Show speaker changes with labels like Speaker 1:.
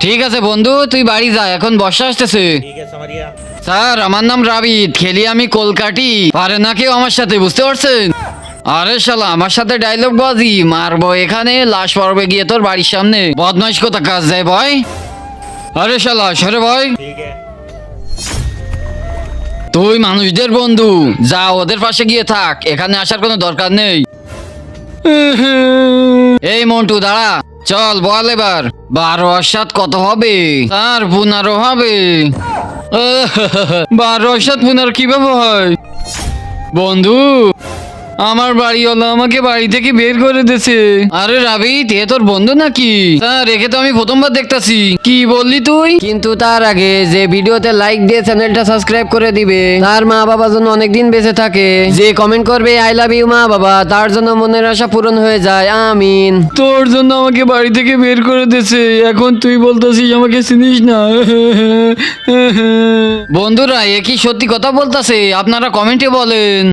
Speaker 1: ঠিক আছে বন্ধু, তুই বাড়ি যা, এখন বর্ষা আসতেছে। স্যার, আমার নাম রাবিদ, খেলি আমি কলকাটি। পারে না কেউ আমার সাথে, বুঝতে পারছেন? আরে শালা, আমার সাথে ডায়লগ বাজি মারবো এখানে, লাশ পড়বে গিয়ে তোর বাড়ির সামনে। বদমাইশ কোথা কাজ যায় ভয়। আরে শালা সরে ভয়। তুই মানুষদের বন্ধু, যা ওদের পাশে গিয়ে থাক, এখানে আসার কোনো দরকার নেই। এই মন্টু দাঁড়া, চল বল এবার 12 আর 7 কত হবে? স্যার 15 হবে। 12 আর 7 15 কিভাবে হয়? বন্ধু, আমার বাড়িওয়ালা আমাকে বাড়ি থেকে বের করে দিয়েছে। আরে রাবিত, এ তোর বন্ধু নাকি? স্যার, একে তো আমি প্রথমবার দেখতাছি। কি বললি তুই? কিন্তু তার আগে যে ভিডিওতে লাইক দিয়ে চ্যানেলটা সাবস্ক্রাইব করে দিবে, তার মা বাবা যেন অনেকদিন বেঁচে থাকে। যে কমেন্ট করবে আই লাভ ইউ মা বাবা, তার জন্য মনের আশা পূরণ হয়ে যায়, আমিন। তোর জন্য আমাকে বাড়ি থেকে বের করে দিয়েছে, এখন তুই বলতাছিস আমাকে চিনিস না? বন্ধুরা, এ কি সত্যি কথা বলতাছে? আপনারা কমেন্টে বলেন।